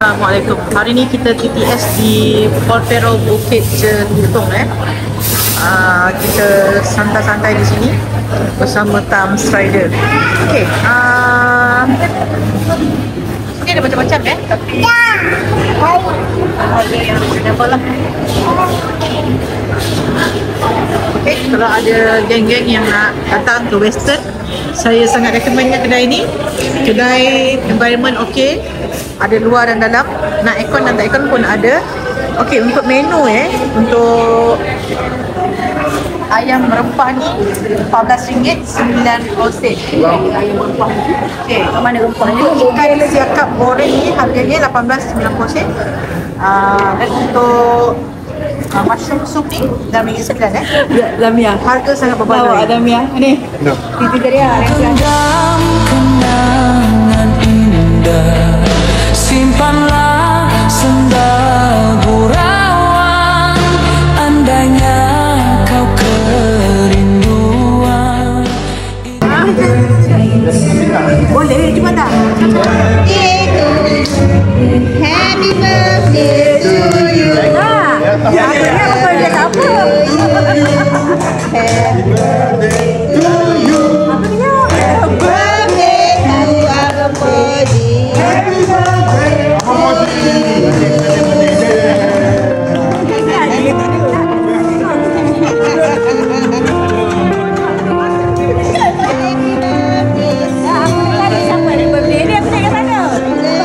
Assalamualaikum. Hari ni kita TTS di Polpero Bukit Jelutong kita santai-santai di sini bersama Thumbs Rider. Okey. Ini ada macam-macam tapi ada yang reasonable lah. Okey, kalau ada geng-geng yang nak datang ke Western, saya sangat recommendkan kedai ni. Kedai environment okey, ada luar dan dalam, nak aircon dan tak aircon pun ada. Okey, untuk menu untuk ayam rempah ni RM14, 90 sen. Ayam rempah ni. Okey, mana rempahnya? Ikan siakap goreng ni harganya RM18.90 sen. Dan untuk mushroom soup ni RM9 Ya, Lamia. Harga sangat berbaloi. Ada Lamia. Ni. Titi dia kenangan indah, simpanlah sendal gurauan, andainya kau kerinduan. Boleh, cuba tak? Happy birthday to you. Ya, apa dia tak apa? Happy birthday to you. Happy birthday to our body. Happy birthday to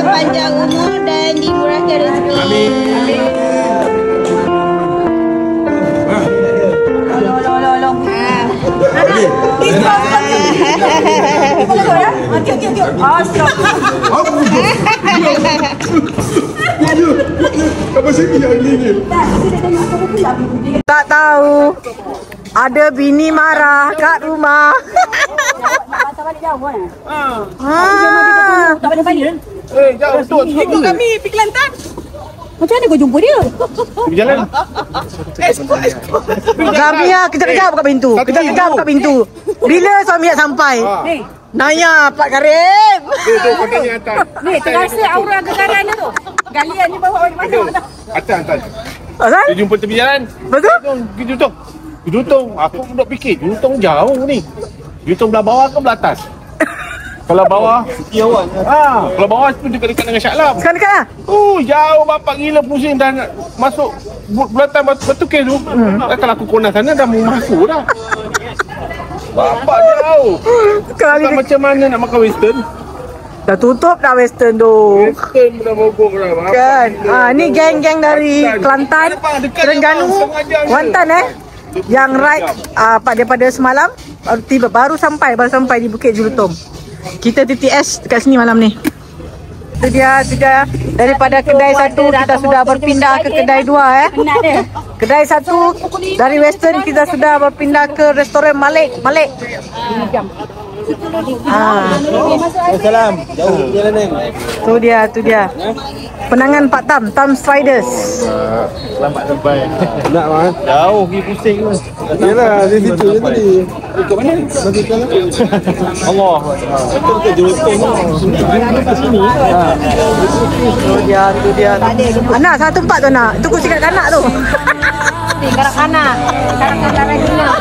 panjang umur dan dimurahkan rezeki. Amin. Tak tahu. Ada bini marah kat rumah. tak ada bayar. Jauh tu. Ibu kami pergi Kelantan. Macam mana kau jumpa dia? Berjalan. Gamia kejap-kejap buka pintu. Kejap-kejap buka pintu. Bila suami nak sampai? Ni. Nanya Pak Karim. Dia kau tanya atas. Ni terasa aura getaran dia tu. Galian ni bawa mana? Atas. Asal? Dia jumpa tepi jalan. Betul? Pergi Jelutong. Aku duduk fikir Jelutong jauh ni. Jelutong belah bawah ke belah atas? Kalau bawah, kalau bawah tu dekat-dekat dengan Shah Alam. Sekarang dekat lah? Jauh bapak gila, pusing dah nak masuk bulatan bertukis tu. Kalau aku kona sana dah mau masuk dah. Bapak jauh. Kali Macam mana nak makan Western? dah tutup dah Western tu. Western dah mogok dah. Kan? Ni geng-geng dari Kelantan, Terengganu, Kuantan yang ride daripada semalam baru sampai di Bukit Jelutong. Kita TTS dekat sini malam ni. Itu dia sudah daripada kedai satu kita sudah berpindah ke kedai dua Kedai satu dari Western kita sudah berpindah ke restoran Malik. Salam, jauh perjalanan. Tu dia. Penangan Pak Thumbs Riders. Selamat sampai. Nak mah. Jauh pergi pusing tu. Yalah, di situ je tadi. Ke mana? Bagi jalan. Allah. Betul ke Jelutong tu? Ke sini. Tu dia. Anak satu tempat tu nak. Itu kursi kat kanak tu. Kanak-kanak. Kanak-kanak.